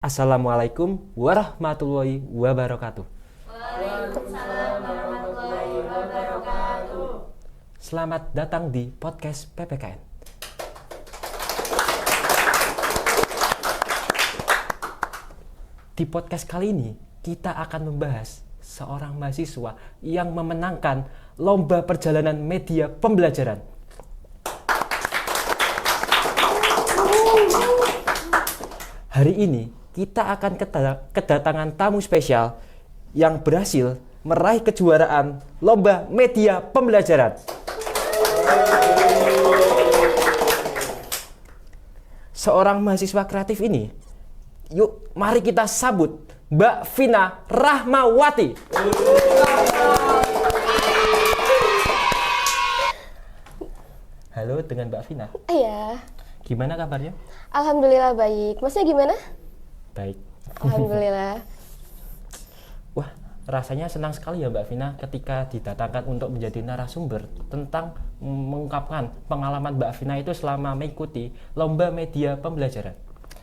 Assalamualaikum warahmatullahi wabarakatuh. Waalaikumsalam warahmatullahi wabarakatuh. Selamat datang di podcast PPKN. Di podcast kali ini kita akan membahas seorang mahasiswa yang memenangkan lomba perjalanan media pembelajaran. Hari ini kita akan kedatangan tamu spesial yang berhasil meraih kejuaraan lomba media pembelajaran. Seorang mahasiswa kreatif ini, yuk mari kita sambut Mbak Vina Rahmawati. Halo dengan Mbak Vina. Iya. Gimana kabarnya? Alhamdulillah baik. Masnya gimana? Baik. Alhamdulillah. Wah, rasanya senang sekali ya Mbak Vina ketika didatangkan untuk menjadi narasumber tentang mengungkapkan pengalaman Mbak Vina itu selama mengikuti lomba media pembelajaran.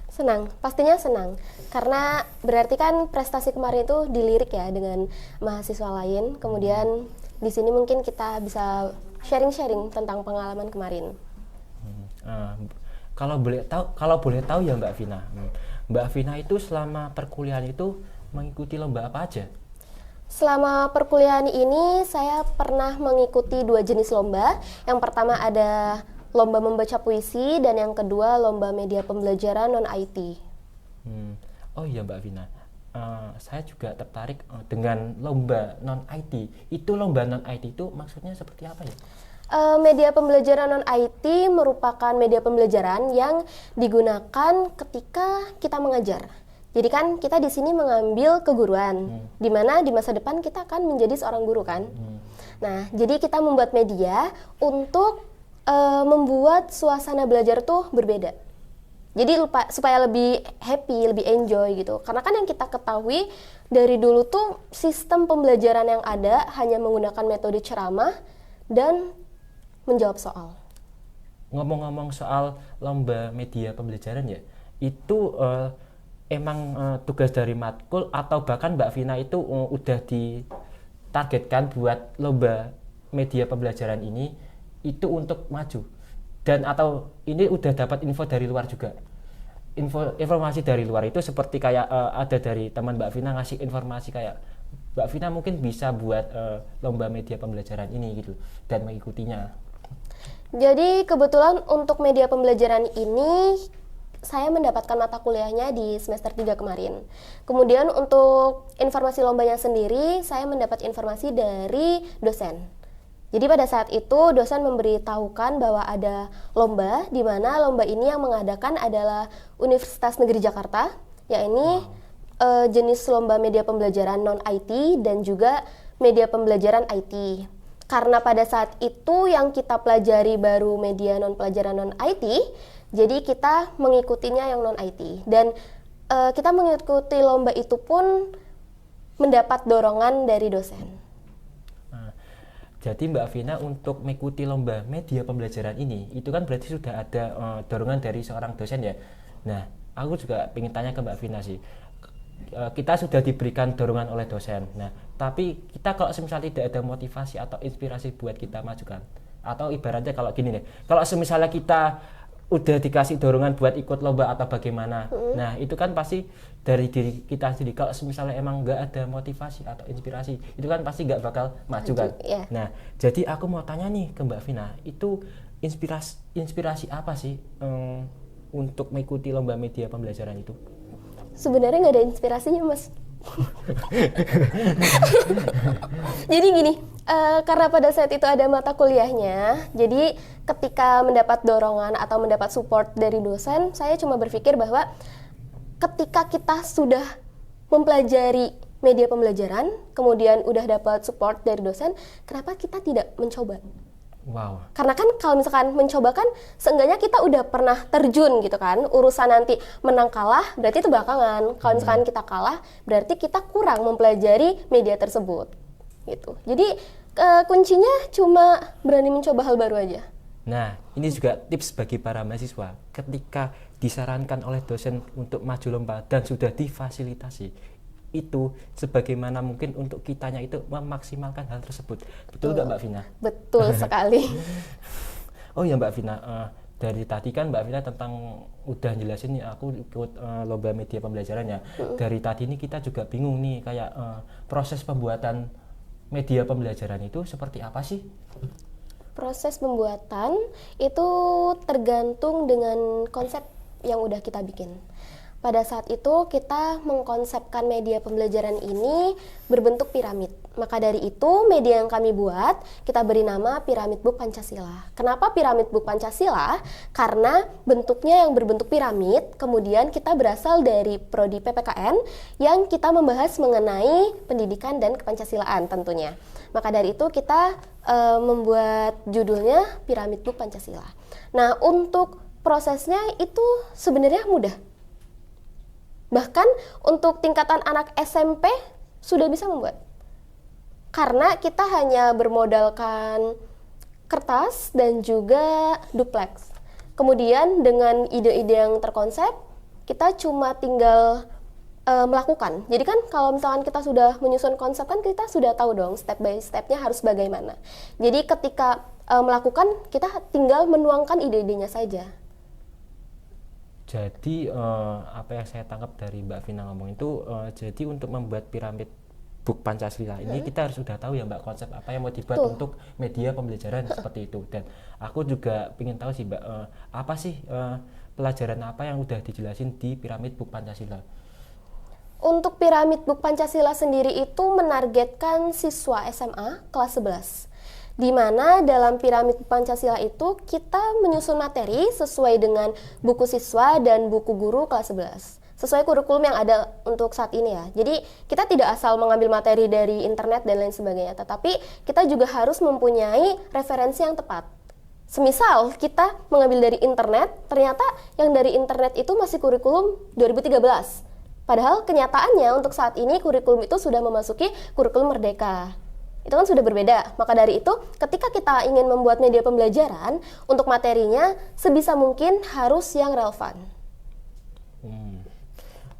Senang, pastinya senang. Karena berarti kan prestasi kemarin itu dilirik ya dengan mahasiswa lain. Kemudian di sini mungkin kita bisa sharing-sharing tentang pengalaman kemarin. Kalau boleh tahu ya Mbak Vina, Mbak Vina itu selama perkuliahan itu mengikuti lomba apa aja? Selama perkuliahan ini saya pernah mengikuti 2 jenis lomba. Yang pertama ada lomba membaca puisi dan yang kedua lomba media pembelajaran non-IT. Oh iya Mbak Vina, saya juga tertarik dengan lomba non-IT. Itu lomba non-IT itu maksudnya seperti apa ya? Media pembelajaran non-IT merupakan media pembelajaran yang digunakan ketika kita mengajar. Jadi kan kita di sini mengambil keguruan, di mana di masa depan kita akan menjadi seorang guru kan. Nah, jadi kita membuat media untuk membuat suasana belajar tuh berbeda. Jadi supaya lebih happy, lebih enjoy gitu. Karena kan yang kita ketahui dari dulu tuh sistem pembelajaran yang ada hanya menggunakan metode ceramah dan menjawab soal. Ngomong-ngomong soal lomba media pembelajaran ya, itu emang tugas dari matkul atau bahkan Mbak Vina itu udah ditargetkan buat lomba media pembelajaran ini itu untuk maju dan atau ini udah dapat info dari luar juga? Informasi dari luar itu seperti kayak ada dari teman Mbak Vina ngasih informasi kayak Mbak Vina mungkin bisa buat lomba media pembelajaran ini gitu dan mengikutinya. Jadi kebetulan untuk media pembelajaran ini saya mendapatkan mata kuliahnya di semester 3 kemarin. Kemudian untuk informasi lombanya sendiri saya mendapat informasi dari dosen. Jadi pada saat itu dosen memberitahukan bahwa ada lomba di mana lomba ini yang mengadakan adalah Universitas Negeri Jakarta, yakni jenis lomba media pembelajaran non-IT dan juga media pembelajaran IT. Karena pada saat itu yang kita pelajari baru media pelajaran non-IT, jadi kita mengikutinya yang non-IT. Dan kita mengikuti lomba itu pun mendapat dorongan dari dosen. Jadi Mbak Vina untuk mengikuti lomba media pembelajaran ini, itu kan berarti sudah ada dorongan dari seorang dosen ya. Nah, aku juga ingin tanya ke Mbak Vina sih. Kita sudah diberikan dorongan oleh dosen. Nah, tapi kita kalau misalnya tidak ada motivasi atau inspirasi buat kita majukan, atau ibaratnya kalau gini nih, kalau misalnya kita udah dikasih dorongan buat ikut lomba atau bagaimana, nah itu kan pasti dari diri kita sendiri. Kalau misalnya emang nggak ada motivasi atau inspirasi, itu kan pasti nggak bakal maju kan. Yeah. Nah, jadi aku mau tanya nih ke Mbak Vina, itu inspirasi apa sih untuk mengikuti lomba media pembelajaran itu? Sebenarnya nggak ada inspirasinya mas. Jadi gini, karena pada saat itu ada mata kuliahnya, jadi ketika mendapat dorongan atau mendapat support dari dosen, saya cuma berpikir bahwa ketika kita sudah mempelajari media pembelajaran, kemudian udah dapat support dari dosen, kenapa kita tidak mencoba? Wow. Karena kan kalau misalkan mencoba kan seenggaknya kita udah pernah terjun gitu kan. Urusan nanti menang kalah berarti itu belakangan. Kalau misalkan kita kalah berarti kita kurang mempelajari media tersebut gitu. Jadi kuncinya cuma berani mencoba hal baru aja. Nah, ini juga tips bagi para mahasiswa. Ketika disarankan oleh dosen untuk maju lomba dan sudah difasilitasi, itu sebagaimana mungkin untuk kitanya itu memaksimalkan hal tersebut. Betul nggak Mbak Vina? Betul sekali. Oh ya Mbak Vina, dari tadi kan Mbak Vina tentang udah jelasin nih aku ikut lomba media pembelajarannya. Dari tadi ini kita juga bingung nih kayak proses pembuatan media pembelajaran itu seperti apa sih? Proses pembuatan itu tergantung dengan konsep yang udah kita bikin. Pada saat itu kita mengkonsepkan media pembelajaran ini berbentuk piramid. Maka dari itu media yang kami buat kita beri nama Piramid Book Pancasila. Kenapa Piramid Book Pancasila? Karena bentuknya yang berbentuk piramid, kemudian kita berasal dari prodi PPKN yang kita membahas mengenai pendidikan dan kepancasilaan tentunya. Maka dari itu kita membuat judulnya Piramid Book Pancasila. Nah, untuk prosesnya itu sebenarnya mudah. Bahkan untuk tingkatan anak SMP sudah bisa membuat. Karena kita hanya bermodalkan kertas dan juga duplex. Kemudian dengan ide-ide yang terkonsep, kita cuma tinggal melakukan. Jadi kan kalau misalkan kita sudah menyusun konsep kan kita sudah tahu dong step by stepnya harus bagaimana. Jadi ketika melakukan kita tinggal menuangkan ide-idenya saja. Jadi apa yang saya tangkap dari Mbak Vina ngomong itu, jadi untuk membuat piramid Book Pancasila ini kita harus sudah tahu ya Mbak konsep apa yang mau dibuat untuk media pembelajaran seperti itu. Dan aku juga ingin tahu sih Mbak, apa sih pelajaran apa yang udah dijelasin di piramid Book Pancasila? Untuk piramid Book Pancasila sendiri itu menargetkan siswa SMA kelas 11. Di mana dalam piramid Pancasila itu kita menyusun materi sesuai dengan buku siswa dan buku guru kelas 11. Sesuai kurikulum yang ada untuk saat ini ya. Jadi kita tidak asal mengambil materi dari internet dan lain sebagainya, tetapi kita juga harus mempunyai referensi yang tepat. Semisal kita mengambil dari internet, ternyata yang dari internet itu masih kurikulum 2013. Padahal kenyataannya untuk saat ini kurikulum itu sudah memasuki kurikulum merdeka. Itu kan sudah berbeda. Maka dari itu, ketika kita ingin membuat media pembelajaran, untuk materinya sebisa mungkin harus yang relevan.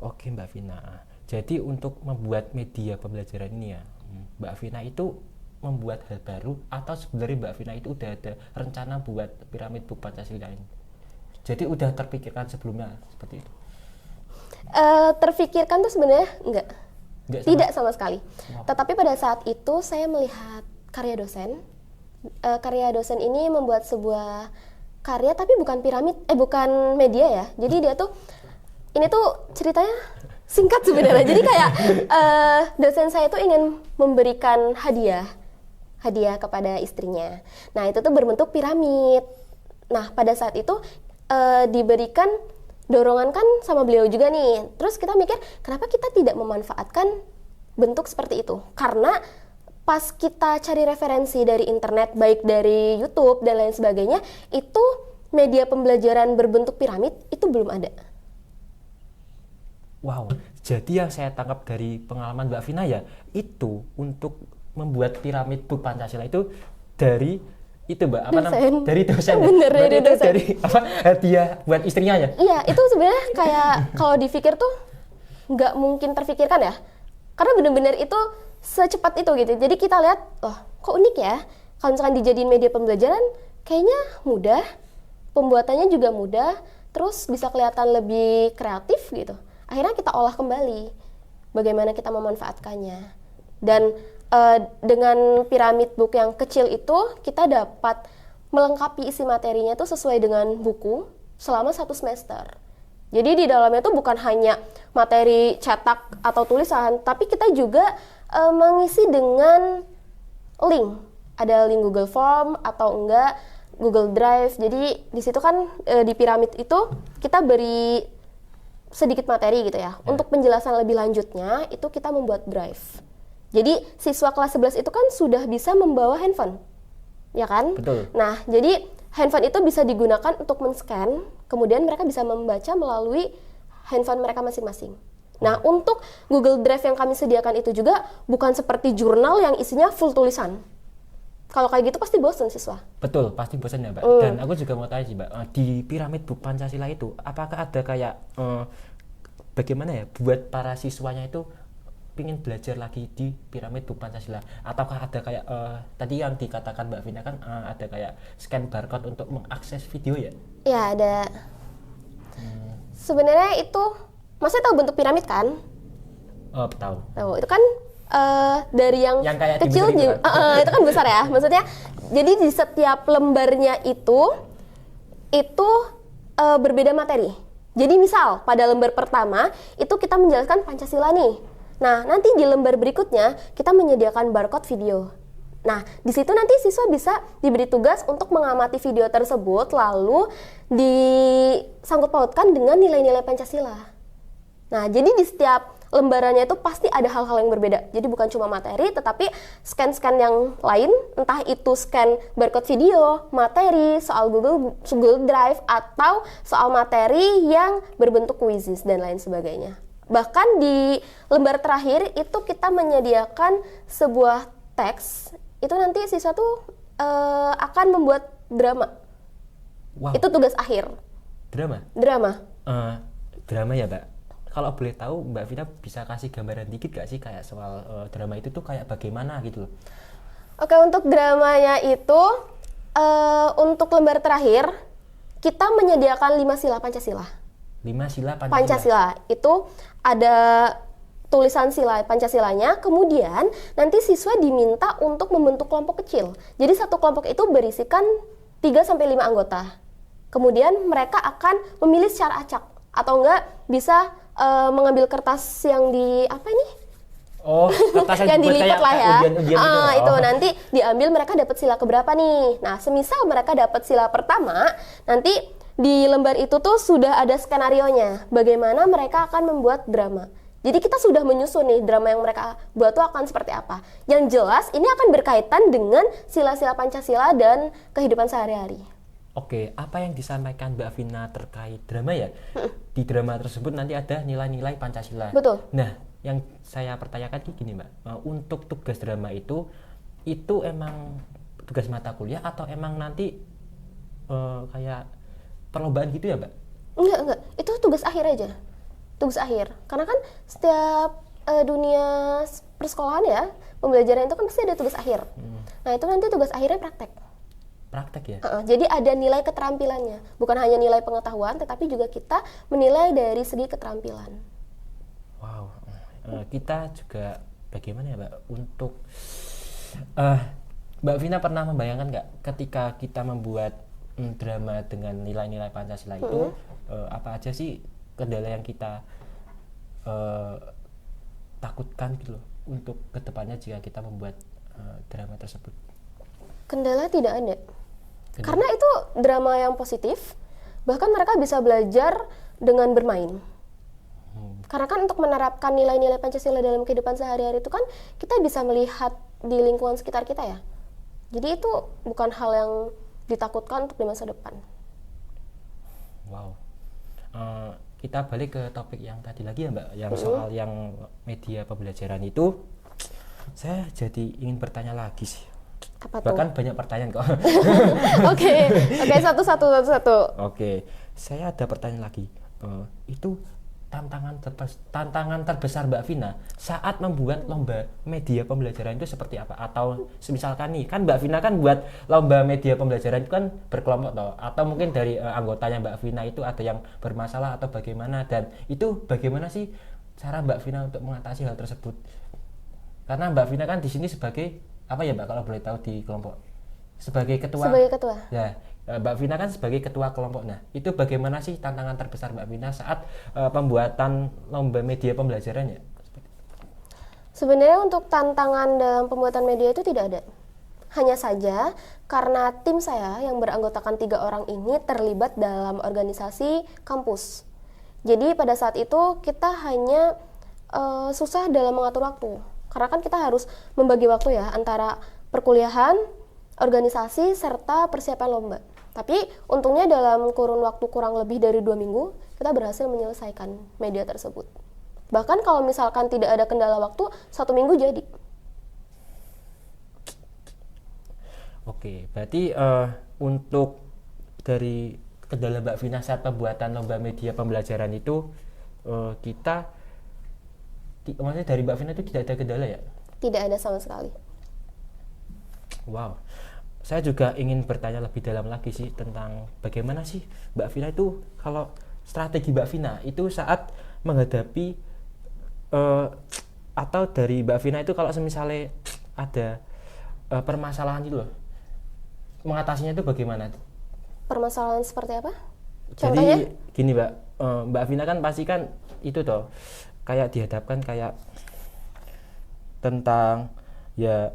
Oke Mbak Vina. Jadi untuk membuat media pembelajaran ini ya, Mbak Vina itu membuat hal baru atau sebenarnya Mbak Vina itu udah ada rencana buat piramid Book Pancasila ini? Jadi udah terpikirkan sebelumnya seperti itu? Terpikirkan tuh sebenarnya enggak. Tidak sama sekali. Wow. Tetapi pada saat itu saya melihat karya dosen. Karya dosen ini membuat sebuah karya tapi bukan piramid, bukan media ya. Jadi dia tuh, ini tuh ceritanya singkat sebenarnya. Jadi kayak dosen saya tuh ingin memberikan hadiah kepada istrinya. Nah itu tuh berbentuk piramid. Nah pada saat itu diberikan dorongan kan sama beliau juga nih. Terus kita mikir, kenapa kita tidak memanfaatkan bentuk seperti itu? Karena pas kita cari referensi dari internet, baik dari YouTube dan lain sebagainya, itu media pembelajaran berbentuk piramid itu belum ada. Wow, jadi yang saya tangkap dari pengalaman Mbak Vina ya, itu untuk membuat piramid Book Pancasila itu dari itu Mbak, apa namanya? Dari dosen. Bener, dari dosen. Dari apa? Hadiah buat istrinya ya? Iya, itu sebenarnya kayak kalau dipikir tuh nggak mungkin terfikirkan ya. Karena benar-benar itu secepat itu gitu. Jadi kita lihat, oh kok unik ya. Kalau misalkan dijadiin media pembelajaran, kayaknya mudah. Pembuatannya juga mudah. Terus bisa kelihatan lebih kreatif gitu. Akhirnya kita olah kembali. Bagaimana kita memanfaatkannya. Dan dengan piramid book yang kecil itu kita dapat melengkapi isi materinya itu sesuai dengan buku selama 1 semester. Jadi di dalamnya itu bukan hanya materi cetak atau tulisan, tapi kita juga mengisi dengan link. Ada link Google Form atau enggak Google Drive. Jadi di situ kan di piramid itu kita beri sedikit materi gitu ya. Untuk penjelasan lebih lanjutnya itu kita membuat drive. Jadi siswa kelas 11 itu kan sudah bisa membawa handphone, ya kan? Betul. Nah, jadi handphone itu bisa digunakan untuk men-scan, kemudian mereka bisa membaca melalui handphone mereka masing-masing. Nah, untuk Google Drive yang kami sediakan itu juga bukan seperti jurnal yang isinya full tulisan. Kalau kayak gitu pasti bosen siswa. Betul, pasti bosan ya Mbak. Dan aku juga mau tanya sih Mbak, di piramid Buk Pancasila itu apakah ada kayak bagaimana ya buat para siswanya itu ingin belajar lagi di piramid Buk Pancasila, ataukah ada kayak tadi yang dikatakan Mbak Vina kan ada kayak scan barcode untuk mengakses video ya? Ya ada. Sebenarnya itu, maksudnya tahu bentuk piramid kan? Oh, tahu. Tahu, itu kan dari yang kayak kecil dibesarin itu kan? itu kan besar ya. Maksudnya jadi di setiap lembarnya itu berbeda materi. Jadi misal pada lembar pertama itu kita menjelaskan Pancasila nih. Nah, nanti di lembar berikutnya kita menyediakan barcode video. Nah, di situ nanti siswa bisa diberi tugas untuk mengamati video tersebut lalu disangkut pautkan dengan nilai-nilai Pancasila. Nah, jadi di setiap lembarannya itu pasti ada hal-hal yang berbeda. Jadi bukan cuma materi, tetapi scan-scan yang lain, entah itu scan barcode video, materi, soal Google Drive, atau soal materi yang berbentuk quizzes dan lain sebagainya. Bahkan di lembar terakhir itu kita menyediakan sebuah teks, itu nanti siswa tuh akan membuat drama. Wow. Itu tugas akhir. Drama? Drama. Drama ya Mbak. Kalau boleh tahu Mbak Vina bisa kasih gambaran dikit gak sih kayak soal drama itu tuh kayak bagaimana gitu loh? Oke, untuk dramanya itu untuk lembar terakhir kita menyediakan 5 sila Pancasila. 5 sila Pancasila. Pancasila itu ada tulisan sila Pancasilanya, kemudian nanti siswa diminta untuk membentuk kelompok kecil. Jadi satu kelompok itu berisikan 3-5 anggota. Kemudian mereka akan memilih secara acak atau enggak bisa mengambil kertas yang di apa ini? Oh, kertas yang dilipat lah ya. Ujian Itu nanti diambil mereka dapat sila keberapa nih. Nah, semisal mereka dapat sila pertama, nanti di lembar itu tuh sudah ada skenarionya. Bagaimana mereka akan membuat drama. Jadi kita sudah menyusun nih drama yang mereka buat tuh akan seperti apa. Yang jelas ini akan berkaitan dengan sila-sila Pancasila dan kehidupan sehari-hari. Oke, apa yang disampaikan Mbak Vina terkait drama ya? Di drama tersebut nanti ada nilai-nilai Pancasila. Betul. Nah, yang saya pertanyakan gini Mbak, untuk tugas drama itu emang tugas mata kuliah atau emang nanti kayak perlombaan gitu ya Mbak? Enggak. Itu tugas akhir aja. Tugas akhir. Karena kan setiap dunia persekolahan ya, pembelajaran itu kan pasti ada tugas akhir. Nah, itu nanti tugas akhirnya praktek. Praktek ya? Jadi ada nilai keterampilannya. Bukan hanya nilai pengetahuan, tetapi juga kita menilai dari segi keterampilan. Wow. Kita juga bagaimana ya Mbak? Untuk Mbak Vina pernah membayangkan nggak ketika kita membuat drama dengan nilai-nilai Pancasila itu apa aja sih kendala yang kita takutkan gitu loh untuk kedepannya jika kita membuat drama tersebut? Kendala tidak ada. Karena itu drama yang positif, bahkan mereka bisa belajar dengan bermain. Karena kan untuk menerapkan nilai-nilai Pancasila dalam kehidupan sehari-hari itu kan kita bisa melihat di lingkungan sekitar kita ya. Jadi itu bukan hal yang ditakutkan untuk di masa depan. Wow. Kita balik ke topik yang tadi lagi ya Mbak, yang soal yang media pembelajaran itu, saya jadi ingin bertanya lagi sih. Apa tuh? Bahkan banyak pertanyaan kok. Oke, satu-satu. Oke, saya ada pertanyaan lagi. Itu tantangan terbesar Mbak Vina saat membuat lomba media pembelajaran itu seperti apa? Atau misalkan nih, kan Mbak Vina kan buat lomba media pembelajaran itu kan berkelompok toh, atau mungkin dari anggotanya Mbak Vina itu ada yang bermasalah atau bagaimana, dan itu bagaimana sih cara Mbak Vina untuk mengatasi hal tersebut? Karena Mbak Vina kan di sini sebagai apa ya Mbak, kalau boleh tahu di kelompok? Sebagai ketua. Ya, Mbak Vina kan sebagai ketua kelompok. Nah, itu bagaimana sih tantangan terbesar Mbak Vina saat pembuatan lomba media pembelajarannya? Sebenarnya untuk tantangan dalam pembuatan media itu tidak ada. Hanya saja karena tim saya yang beranggotakan 3 orang ini terlibat dalam organisasi kampus. Jadi pada saat itu kita hanya susah dalam mengatur waktu. Karena kan kita harus membagi waktu ya antara perkuliahan, organisasi, serta persiapan lomba. Tapi untungnya dalam kurun waktu kurang lebih dari 2 minggu, kita berhasil menyelesaikan media tersebut. Bahkan kalau misalkan tidak ada kendala waktu, 1 minggu jadi. Oke, berarti untuk dari kendala Mbak Vina saat pembuatan lomba media pembelajaran itu kita maksudnya dari Mbak Vina itu tidak ada kendala ya? Tidak ada sama sekali. Wow, saya juga ingin bertanya lebih dalam lagi sih tentang bagaimana sih Mbak Vina itu kalau strategi Mbak Vina itu saat menghadapi atau dari Mbak Vina itu kalau misalnya ada permasalahan itu loh, mengatasinya itu bagaimana? Permasalahan seperti apa? Jadi Contohnya? gini Mbak, Mbak Vina kan pasti kan itu toh kayak dihadapkan kayak tentang ya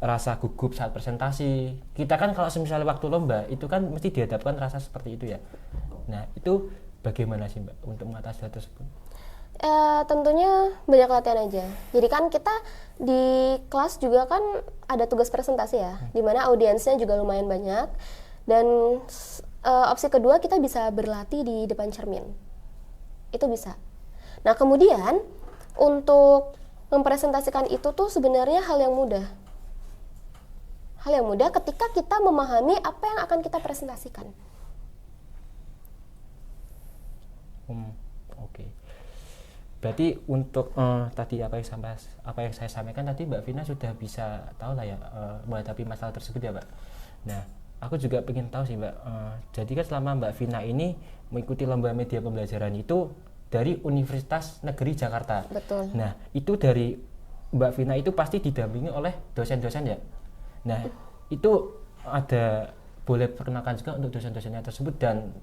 rasa gugup saat presentasi. Kita kan kalau misalnya waktu lomba itu kan mesti dihadapkan rasa seperti itu ya. Nah itu bagaimana sih Mbak untuk mengatasi hal tersebut? Tentunya banyak latihan aja. Jadi kan kita di kelas juga kan ada tugas presentasi ya, dimana audiensnya juga lumayan banyak. Dan opsi kedua kita bisa berlatih di depan cermin. Itu bisa. Nah kemudian untuk mempresentasikan itu tuh sebenarnya hal yang mudah. Hal yang mudah ketika kita memahami apa yang akan kita presentasikan. Oke. Berarti untuk tadi apa yang saya sampaikan tadi Mbak Vina sudah bisa tahu lah ya menghadapi masalah tersebut ya Mbak. Nah, aku juga ingin tahu sih Mbak. Jadi kan selama Mbak Vina ini mengikuti lomba media pembelajaran itu dari Universitas Negeri Jakarta. Betul. Nah, itu dari Mbak Vina itu pasti didampingi oleh dosen-dosen ya. Nah, itu ada boleh perkenalkan juga untuk dosen-dosennya tersebut dan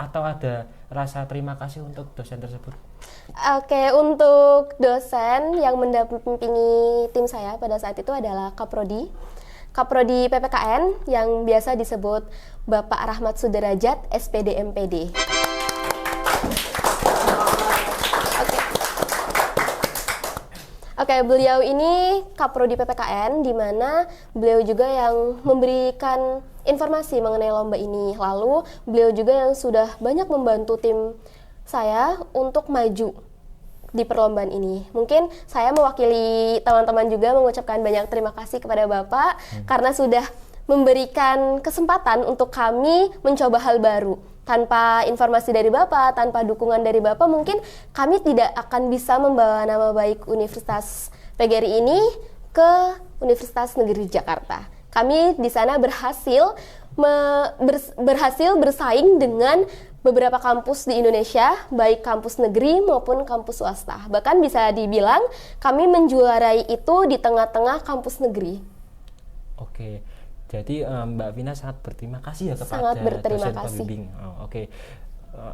atau ada rasa terima kasih untuk dosen tersebut. Oke, untuk dosen yang mendampingi tim saya pada saat itu adalah Kaprodi PPKN yang biasa disebut Bapak Rahmat Sudrajat, SPD MPD. Oke, beliau ini Kaprodi PPKN, di mana beliau juga yang memberikan informasi mengenai lomba ini. Lalu beliau juga yang sudah banyak membantu tim saya untuk maju di perlombaan ini. Mungkin saya mewakili teman-teman juga mengucapkan banyak terima kasih kepada Bapak karena sudah memberikan kesempatan untuk kami mencoba hal baru. Tanpa informasi dari Bapak, tanpa dukungan dari Bapak, mungkin kami tidak akan bisa membawa nama baik Universitas PGRI ini ke Universitas Negeri Jakarta. Kami di sana berhasil bersaing dengan beberapa kampus di Indonesia, baik kampus negeri maupun kampus swasta. Bahkan bisa dibilang kami menjuarai itu di tengah-tengah kampus negeri. Oke, jadi Mbak Vina sangat berterima kasih ya kepada Sangat berterima dosen kasih. pembimbing. Oke.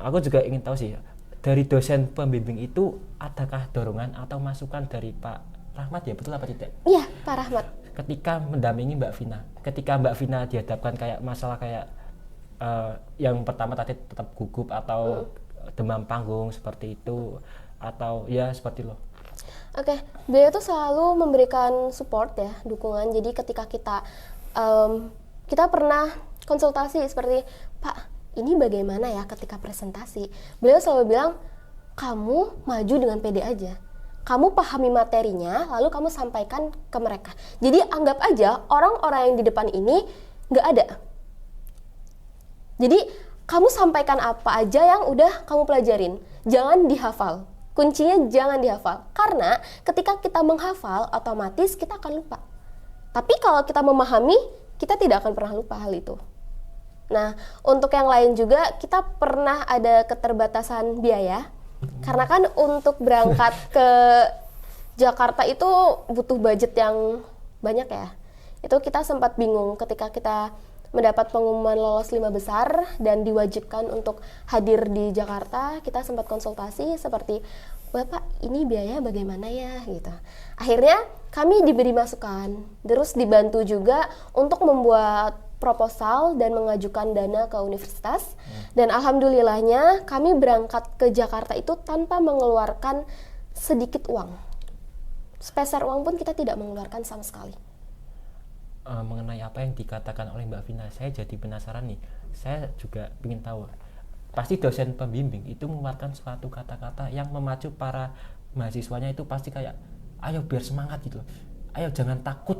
Aku juga ingin tahu sih, dari dosen pembimbing itu adakah dorongan atau masukan dari Pak Rahmat ya, betul apa tidak? Iya, Pak Rahmat. Ketika mendampingi Mbak Vina, ketika Mbak Vina dihadapkan kayak masalah kayak yang pertama tadi tetap gugup atau demam panggung seperti itu atau ya seperti lo. Oke, beliau tuh selalu memberikan support ya, dukungan. Jadi ketika kita pernah konsultasi seperti, Pak, ini bagaimana ya ketika presentasi? Beliau selalu bilang, kamu maju dengan pede aja. Kamu pahami materinya, lalu kamu sampaikan ke mereka. Jadi anggap aja orang-orang yang di depan ini nggak ada. Jadi kamu sampaikan apa aja yang udah kamu pelajarin. Jangan dihafal. Kuncinya jangan dihafal. Karena ketika kita menghafal, otomatis kita akan lupa. Tapi kalau kita memahami, kita tidak akan pernah lupa hal itu. Nah, untuk yang lain juga, kita pernah ada keterbatasan biaya. Karena kan untuk berangkat ke Jakarta itu butuh budget yang banyak ya. Itu kita sempat bingung ketika kita mendapat pengumuman lolos 5 besar dan diwajibkan untuk hadir di Jakarta. Kita sempat konsultasi seperti, Bapak ini biaya bagaimana ya gitu. Akhirnya kami diberi masukan, terus dibantu juga untuk membuat proposal dan mengajukan dana ke universitas. Dan alhamdulillahnya kami berangkat ke Jakarta itu tanpa mengeluarkan sedikit uang. Sepeser uang pun kita tidak mengeluarkan sama sekali. Mengenai apa yang dikatakan oleh Mbak Vina, saya jadi penasaran nih. Saya juga ingin tahu. Pasti dosen pembimbing itu mengeluarkan suatu kata-kata yang memacu para mahasiswanya itu pasti kayak, ayo biar semangat gitu. ayo jangan takut,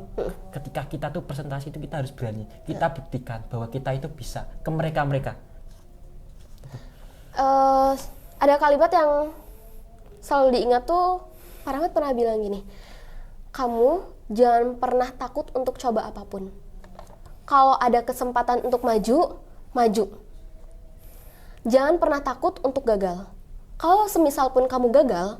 ketika kita tuh presentasi itu kita harus berani, kita buktikan bahwa kita itu bisa ke mereka. Ada kalimat yang selalu diingat tuh, Pak Rahmat pernah bilang gini, kamu jangan pernah takut untuk coba apapun. Kalau ada kesempatan untuk maju. Jangan pernah takut untuk gagal. Kalau semisal pun kamu gagal,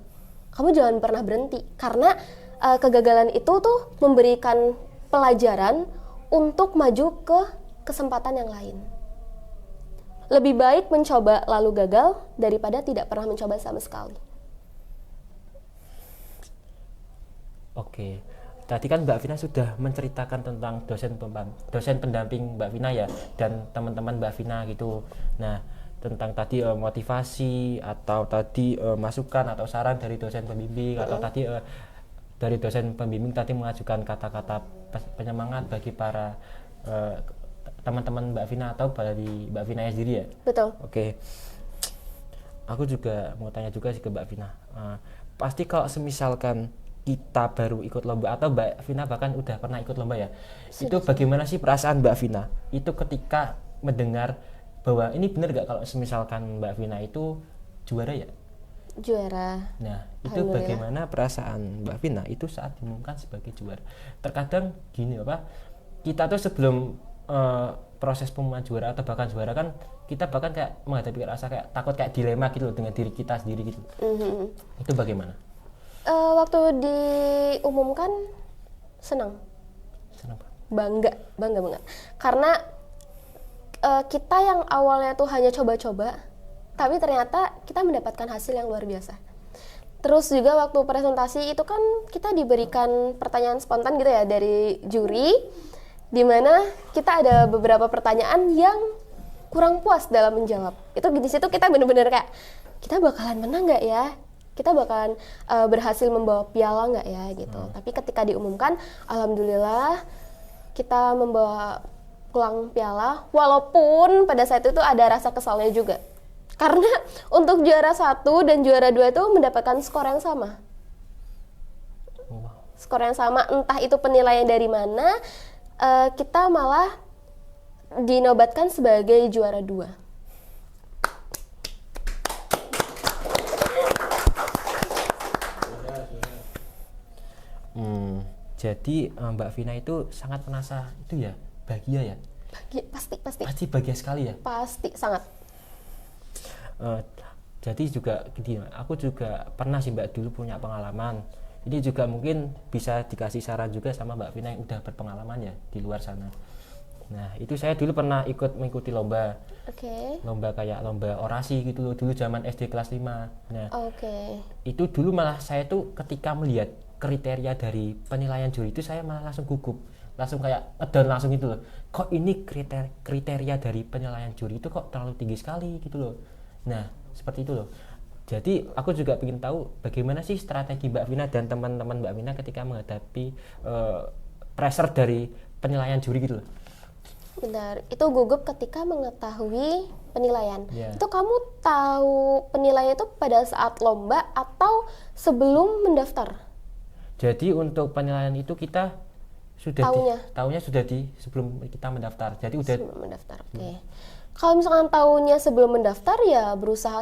kamu jangan pernah berhenti. Karena kegagalan itu tuh memberikan pelajaran untuk maju ke kesempatan yang lain. Lebih baik mencoba lalu gagal daripada tidak pernah mencoba sama sekali. Oke, tadi kan Mbak Vina sudah menceritakan tentang dosen pendamping Mbak Vina ya, dan teman-teman Mbak Vina gitu. Nah, tentang tadi motivasi atau tadi masukan atau saran dari dosen pembimbing atau tadi dari dosen pembimbing tadi mengajukan kata-kata penyemangat bagi para teman-teman Mbak Vina atau dari Mbak Vina sendiri ya. Betul. Oke, aku juga mau tanya juga sih ke Mbak Vina. Pasti kalau semisalkan kita baru ikut lomba atau Mbak Vina bahkan udah pernah ikut lomba ya, itu bagaimana sih perasaan Mbak Vina itu ketika mendengar bahwa ini benar gak kalau semisalkan Mbak Vina itu juara ya? Juara. Nah, itu bagaimana perasaan Mbak Vina itu saat diumumkan sebagai juara? Terkadang gini apa, kita tuh sebelum proses pengumuman juara atau bahkan juara kan kita bahkan kayak menghadapi rasa kayak takut, kayak dilema gitu loh dengan diri kita sendiri gitu. Itu bagaimana? Waktu diumumkan senang. Bangga banget. Karena kita yang awalnya tuh hanya coba-coba, tapi ternyata kita mendapatkan hasil yang luar biasa. Terus juga waktu presentasi itu kan kita diberikan pertanyaan spontan gitu ya dari juri, di mana kita ada beberapa pertanyaan yang kurang puas dalam menjawab. Itu di situ kita bener-bener kayak, kita bakalan menang nggak ya? Kita bakalan berhasil membawa piala nggak ya gitu. Tapi ketika diumumkan, alhamdulillah kita membawa pulang piala, walaupun pada saat itu ada rasa kesalnya juga. Karena untuk juara 1 dan juara 2 itu mendapatkan skor yang sama. Skor yang sama, entah itu penilaian dari mana, kita malah dinobatkan sebagai juara 2. Jadi Mbak Vina itu sangat merasa itu ya, bahagia ya? Pasti bahagia sekali ya? Pasti, sangat. Jadi juga gini, aku juga pernah sih Mbak dulu punya pengalaman. Ini juga mungkin bisa dikasih saran juga sama Mbak Vina yang udah berpengalaman ya di luar sana. Nah, itu saya dulu pernah mengikuti lomba. Lomba kayak lomba orasi gitu loh, dulu zaman SD kelas 5. Nah, itu dulu malah saya tuh ketika melihat kriteria dari penilaian juri itu saya malah langsung gugup, langsung kayak ngedon langsung gitu loh. Kok ini kriteria dari penilaian juri itu kok terlalu tinggi sekali gitu loh. Nah, seperti itu loh. Jadi aku juga ingin tahu bagaimana sih strategi Mbak Vina dan teman-teman Mbak Vina ketika menghadapi pressure dari penilaian juri gitu loh. Benar, itu gugup ketika mengetahui penilaian. Itu kamu tahu penilaian itu pada saat lomba atau sebelum mendaftar? Jadi untuk penilaian itu kita sudah tahunya sudah sebelum kita mendaftar. Jadi udah sebelum mendaftar. Kalau misalkan tahunya sebelum mendaftar ya berusaha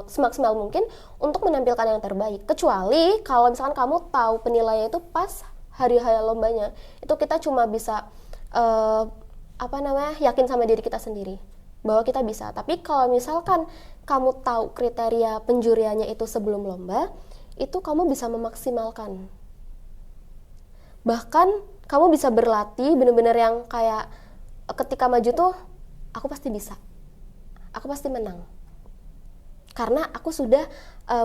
semaksimal mungkin untuk menampilkan yang terbaik. Kecuali kalau misalkan kamu tahu penilaian itu pas hari lombanya, itu kita cuma bisa yakin sama diri kita sendiri bahwa kita bisa. Tapi kalau misalkan kamu tahu kriteria penjuriannya itu sebelum lomba, itu kamu bisa memaksimalkan. Bahkan kamu bisa berlatih bener-bener yang kayak ketika maju tuh aku pasti bisa, aku pasti menang karena aku sudah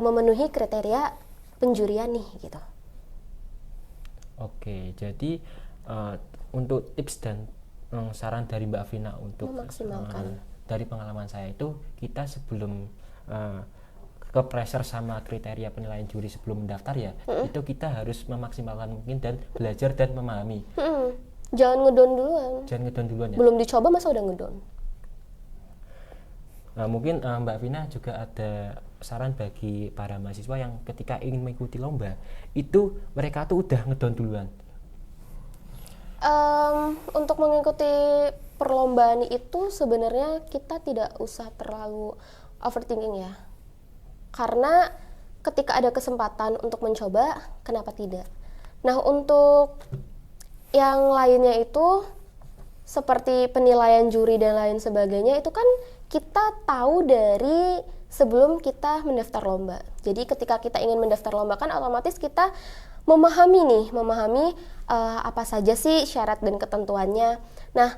memenuhi kriteria penjurian nih gitu. Oke, jadi untuk tips dan saran dari Mbak Vina untuk memaksimalkan dari pengalaman saya itu, kita sebelum ke pressure sama kriteria penilaian juri sebelum mendaftar ya, itu kita harus memaksimalkan mungkin dan belajar dan memahami. Jangan ngedon duluan ya. Belum dicoba masa udah ngedon. Nah, mungkin Mbak Vina juga ada saran bagi para mahasiswa yang ketika ingin mengikuti lomba itu mereka tuh udah ngedon duluan, Untuk mengikuti perlombaan itu sebenarnya kita tidak usah terlalu overthinking ya. Karena ketika ada kesempatan untuk mencoba, kenapa tidak? Nah, untuk yang lainnya itu seperti penilaian juri dan lain sebagainya itu kan kita tahu dari sebelum kita mendaftar lomba. Jadi ketika kita ingin mendaftar lomba kan otomatis kita memahami apa saja sih syarat dan ketentuannya. Nah,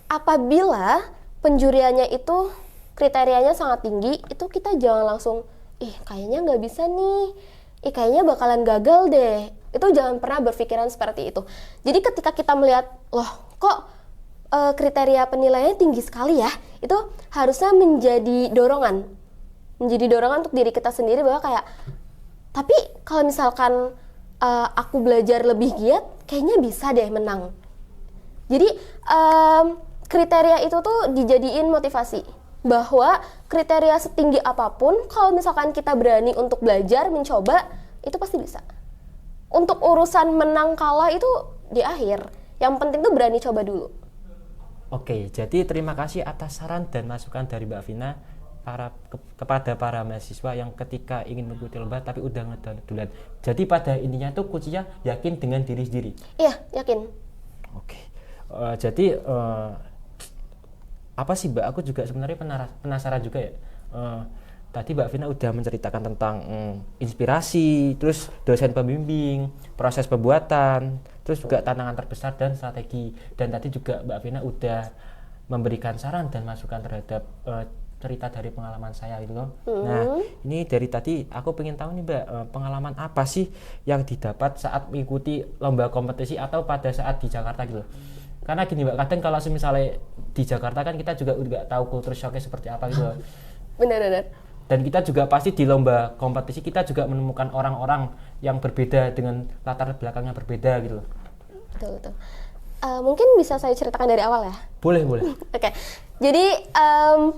apabila penjuriannya itu kriterianya sangat tinggi, itu kita jangan langsung, kayaknya nggak bisa nih, kayaknya bakalan gagal deh. Itu jangan pernah berpikiran seperti itu. Jadi ketika kita melihat, loh kok kriteria penilaiannya tinggi sekali ya, itu harusnya menjadi dorongan untuk diri kita sendiri bahwa kayak, tapi kalau misalkan aku belajar lebih giat, kayaknya bisa deh menang. Jadi kriteria itu tuh dijadiin motivasi bahwa kriteria setinggi apapun, kalau misalkan kita berani untuk belajar, mencoba, itu pasti bisa. Untuk urusan menang kalah itu di akhir. Yang penting tuh berani coba dulu. Oke, jadi terima kasih atas saran dan masukan dari Mbak Vina kepada para mahasiswa yang ketika ingin mengikuti lomba tapi udah ngedown duluan. Jadi pada intinya tuh kuncinya yakin dengan diri sendiri. Iya, yakin. Oke, jadi apa sih Mbak? Aku juga sebenarnya penasaran juga ya. Tadi Mbak Vina udah menceritakan tentang inspirasi, terus dosen pembimbing, proses pembuatan, terus juga tantangan terbesar dan strategi. Dan tadi juga Mbak Vina udah memberikan saran dan masukan terhadap cerita dari pengalaman saya gitu loh. Nah, ini dari tadi aku pengen tahu nih Mbak, pengalaman apa sih yang didapat saat mengikuti lomba kompetisi atau pada saat di Jakarta gitu loh. Karena gini Mbak, kadang kalau misalnya di Jakarta kan kita juga udah tahu culture shock-nya seperti apa gitu loh. Benar. Dan kita juga pasti di lomba kompetisi kita juga menemukan orang-orang yang berbeda dengan latar belakangnya berbeda gitu loh. Betul. Mungkin bisa saya ceritakan dari awal ya? Boleh. Oke. Jadi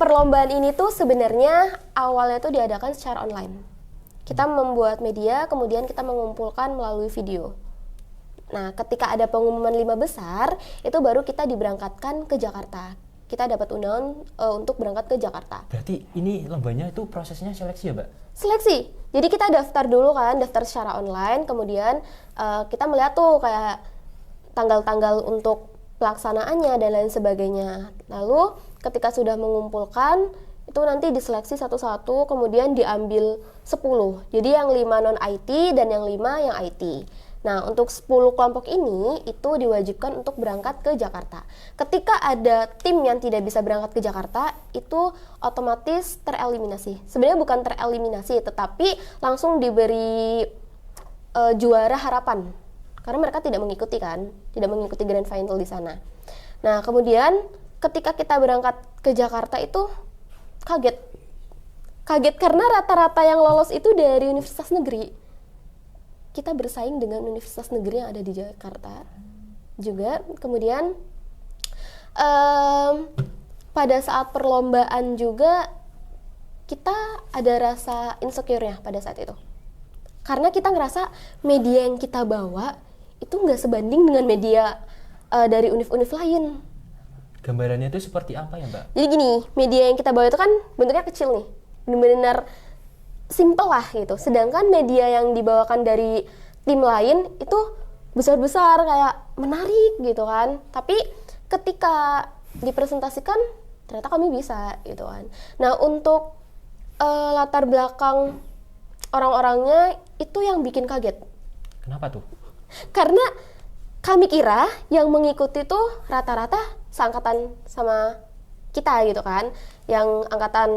perlombaan ini tuh sebenarnya awalnya tuh diadakan secara online. Kita membuat media, kemudian kita mengumpulkan melalui video. Nah, ketika ada pengumuman 5 besar, itu baru kita diberangkatkan ke Jakarta. Kita dapat undangan untuk berangkat ke Jakarta. Berarti ini lombanya itu prosesnya seleksi ya Mbak? Seleksi. Jadi kita daftar dulu kan, daftar secara online, kemudian kita melihat tuh kayak tanggal-tanggal untuk pelaksanaannya dan lain sebagainya. Lalu ketika sudah mengumpulkan, itu nanti diseleksi satu-satu, kemudian diambil 10. Jadi yang 5 non-IT dan yang 5 yang IT. Nah, untuk 10 kelompok ini itu diwajibkan untuk berangkat ke Jakarta. Ketika ada tim yang tidak bisa berangkat ke Jakarta, itu otomatis tereliminasi. Sebenarnya bukan tereliminasi, tetapi langsung diberi juara harapan. Karena mereka tidak mengikuti grand final di sana. Nah, kemudian ketika kita berangkat ke Jakarta itu kaget karena rata-rata yang lolos itu dari universitas negeri. Kita bersaing dengan universitas negeri yang ada di Jakarta juga. Kemudian pada saat perlombaan juga kita ada rasa insecure-nya pada saat itu. Karena kita ngerasa media yang kita bawa itu nggak sebanding dengan media dari univ-univ lain. Gambarannya itu seperti apa ya Mbak? Jadi gini, media yang kita bawa itu kan bentuknya kecil nih, benar-benar simple lah gitu. Sedangkan media yang dibawakan dari tim lain itu besar-besar kayak menarik gitu kan. Tapi ketika dipresentasikan ternyata kami bisa gitu kan. Nah, untuk latar belakang orang-orangnya itu yang bikin kaget. Kenapa tuh? Karena kami kira yang mengikuti tuh rata-rata seangkatan sama kita gitu kan. Yang angkatan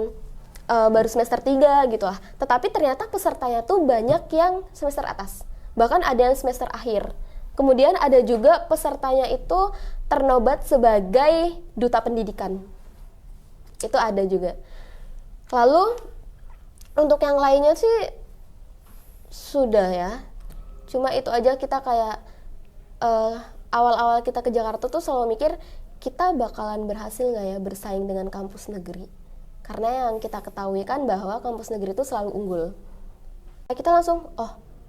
baru semester 3 gitu lah. Tetapi ternyata pesertanya tuh banyak yang semester atas. Bahkan ada yang semester akhir. Kemudian ada juga pesertanya itu ternobat sebagai duta pendidikan. Itu ada juga. Lalu untuk yang lainnya sih sudah ya. Cuma itu aja kita kayak awal-awal kita ke Jakarta tuh selalu mikir kita bakalan berhasil nggak ya bersaing dengan kampus negeri. Karena yang kita ketahui kan bahwa kampus negeri itu selalu unggul. Kita langsung,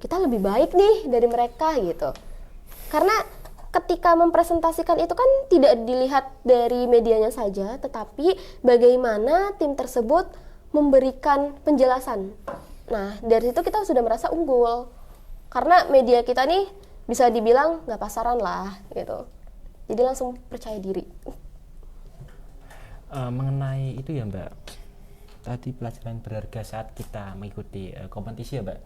kita lebih baik nih dari mereka gitu. Karena ketika mempresentasikan itu kan tidak dilihat dari medianya saja, tetapi bagaimana tim tersebut memberikan penjelasan. Nah, dari situ kita sudah merasa unggul. Karena media kita nih bisa dibilang nggak pasaran lah gitu. Jadi langsung percaya diri. Mengenai itu ya Mbak, tadi pelajaran berharga saat kita mengikuti kompetisi ya Mbak.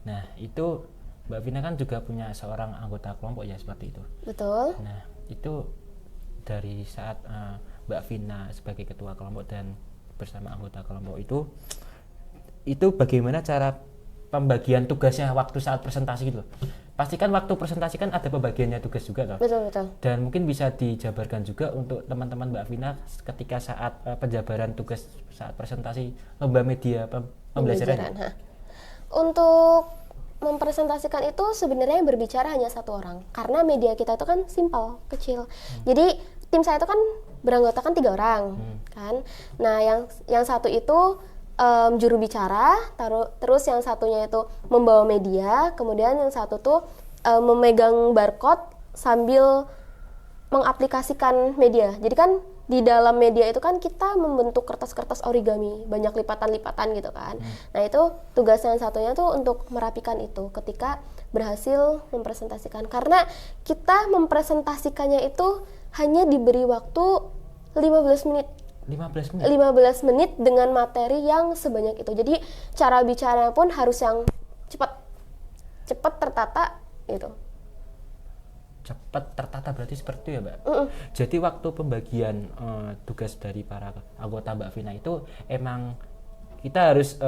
Nah itu Mbak Vina kan juga punya seorang anggota kelompok ya seperti itu. Betul. Nah itu dari saat Mbak Vina sebagai ketua kelompok dan bersama anggota kelompok itu bagaimana cara pembagian tugasnya waktu saat presentasi gitu? Pastikan waktu presentasi kan ada pembagiannya tugas juga toh. Betul, betul. Dan mungkin bisa dijabarkan juga untuk teman-teman Mbak Vina ketika saat penjabaran tugas saat presentasi lomba media pembelajaran. Untuk mempresentasikan itu sebenarnya yang berbicara hanya satu orang, karena media kita itu kan simpel, kecil. Jadi tim saya itu kan beranggotakan 3 orang, kan. Nah yang satu itu juru bicara, terus yang satunya itu membawa media, kemudian yang satu tuh memegang barcode sambil mengaplikasikan media. Jadi kan di dalam media itu kan kita membentuk kertas-kertas origami, banyak lipatan-lipatan gitu kan. Nah itu tugas yang satunya tuh untuk merapikan itu ketika berhasil mempresentasikan. Karena kita mempresentasikannya itu hanya diberi waktu 15 menit. 15 menit? 15 menit dengan materi yang sebanyak itu. Jadi cara bicara pun harus yang cepat tertata gitu. Cepat tertata berarti seperti itu ya Mbak? Jadi waktu pembagian tugas dari para anggota Mbak Vina itu emang kita harus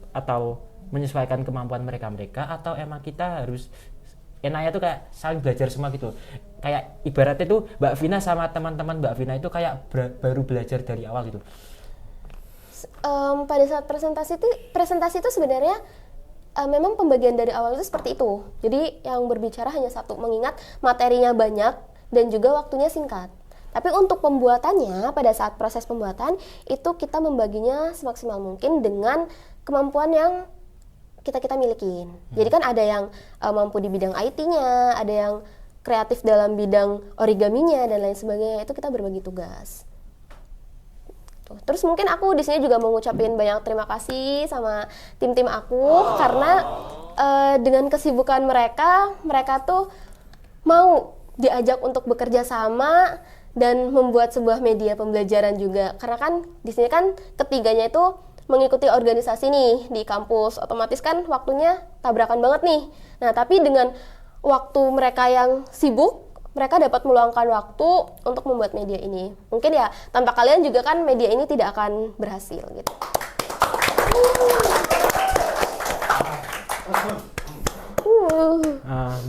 atau menyesuaikan kemampuan mereka atau emang kita harus enaknya tuh kayak saling belajar semua gitu, kayak ibaratnya tuh Mbak Vina sama teman-teman Mbak Vina itu kayak baru belajar dari awal gitu. Pada saat presentasi itu sebenarnya memang pembagian dari awal itu seperti itu. Jadi yang berbicara hanya satu, mengingat materinya banyak dan juga waktunya singkat. Tapi untuk pembuatannya, pada saat proses pembuatan itu kita membaginya semaksimal mungkin dengan kemampuan yang kita milikin. Jadi kan ada yang mampu di bidang IT-nya, ada yang kreatif dalam bidang origaminya dan lain sebagainya. Itu kita berbagi tugas. Terus mungkin aku di sini juga mau ngucapin banyak terima kasih sama tim-tim aku karena dengan kesibukan mereka tuh mau diajak untuk bekerja sama dan membuat sebuah media pembelajaran juga. Karena kan di sini kan ketiganya itu mengikuti organisasi nih di kampus, otomatis kan waktunya tabrakan banget nih. Nah, tapi dengan waktu mereka yang sibuk, mereka dapat meluangkan waktu untuk membuat media ini. Mungkin ya tanpa kalian juga kan media ini tidak akan berhasil gitu.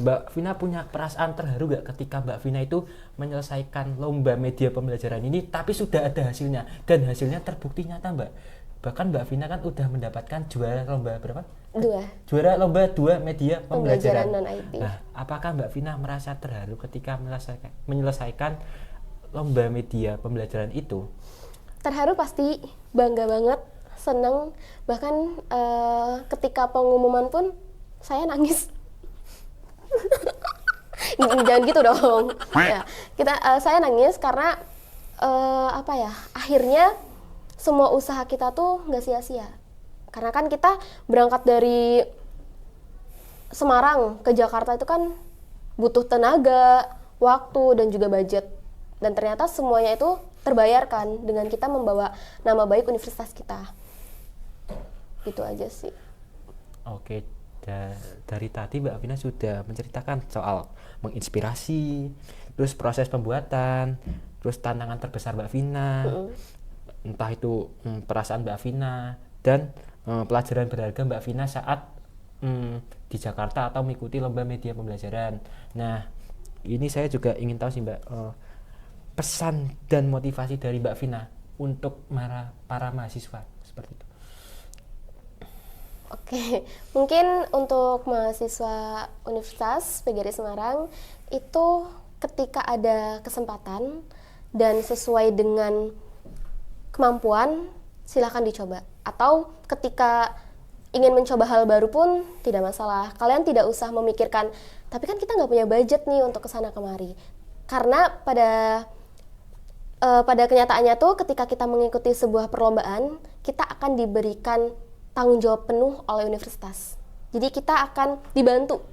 Mbak Vina punya perasaan terharu gak ketika Mbak Vina itu menyelesaikan lomba media pembelajaran ini tapi sudah ada hasilnya dan hasilnya terbukti nyata Mbak? Bahkan Mbak Vina kan udah mendapatkan juara lomba berapa? 2. Juara lomba 2 media pembelajaran non-IT. Nah, apakah Mbak Vina merasa terharu ketika menyelesaikan lomba media pembelajaran itu? Terharu pasti, bangga banget, seneng. Bahkan ketika pengumuman pun saya nangis. Jangan gitu dong. Ya, saya nangis karena akhirnya semua usaha kita tuh nggak sia-sia. Karena kan kita berangkat dari Semarang ke Jakarta itu kan butuh tenaga, waktu, dan juga budget. Dan ternyata semuanya itu terbayarkan dengan kita membawa nama baik universitas kita. Itu aja sih. Oke, dari tadi Mbak Vina sudah menceritakan soal menginspirasi, terus proses pembuatan, terus tantangan terbesar Mbak Vina. Entah itu perasaan Mbak Vina dan pelajaran berharga Mbak Vina saat di Jakarta atau mengikuti lomba media pembelajaran. Nah, ini saya juga ingin tahu sih Mbak, pesan dan motivasi dari Mbak Vina untuk para mahasiswa seperti itu. Oke, mungkin untuk mahasiswa Universitas PGRI Semarang itu ketika ada kesempatan dan sesuai dengan kemampuan, silakan dicoba. Atau ketika ingin mencoba hal baru pun tidak masalah. Kalian tidak usah memikirkan Tapi kan kita nggak punya budget nih untuk kesana kemari. Karena pada kenyataannya tuh ketika kita mengikuti sebuah perlombaan, kita akan diberikan tanggung jawab penuh oleh universitas. Jadi kita akan dibantu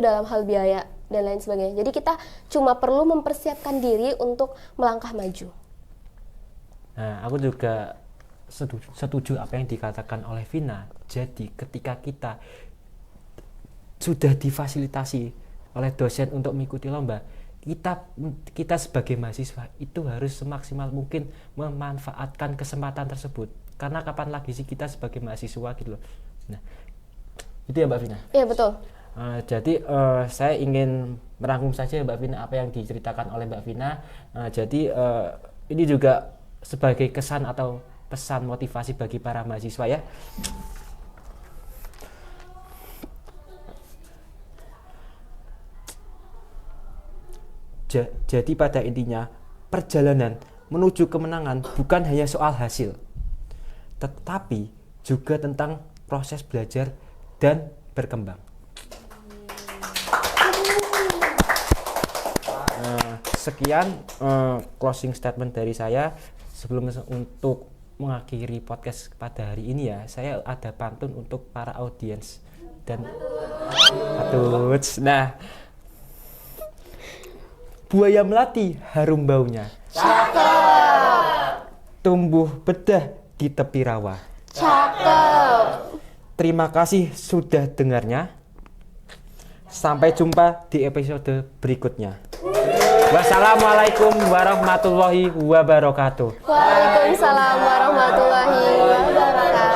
dalam hal biaya dan lain sebagainya. Jadi kita cuma perlu mempersiapkan diri untuk melangkah maju. Nah, aku juga setuju apa yang dikatakan oleh Vina. Jadi ketika kita sudah difasilitasi oleh dosen untuk mengikuti lomba, kita sebagai mahasiswa itu harus semaksimal mungkin memanfaatkan kesempatan tersebut. Karena kapan lagi sih kita sebagai mahasiswa gitu loh. Nah, itu ya Mbak Vina. Iya betul. Jadi saya ingin merangkum saja Mbak Vina apa yang diceritakan oleh Mbak Vina. Jadi ini juga sebagai kesan atau pesan motivasi bagi para mahasiswa ya. Jadi pada intinya perjalanan menuju kemenangan bukan hanya soal hasil, tetapi juga tentang proses belajar dan berkembang. Sekian closing statement dari saya. Sebelum untuk mengakhiri podcast pada hari ini ya, saya ada pantun untuk para audiens dan atuts. Nah, buaya melati harum baunya. Cakep. Tumbuh bedah di tepi rawa. Cakep. Terima kasih sudah dengarnya. Sampai jumpa di episode berikutnya. Wassalamualaikum warahmatullahi wabarakatuh. Waalaikumsalam warahmatullahi wabarakatuh.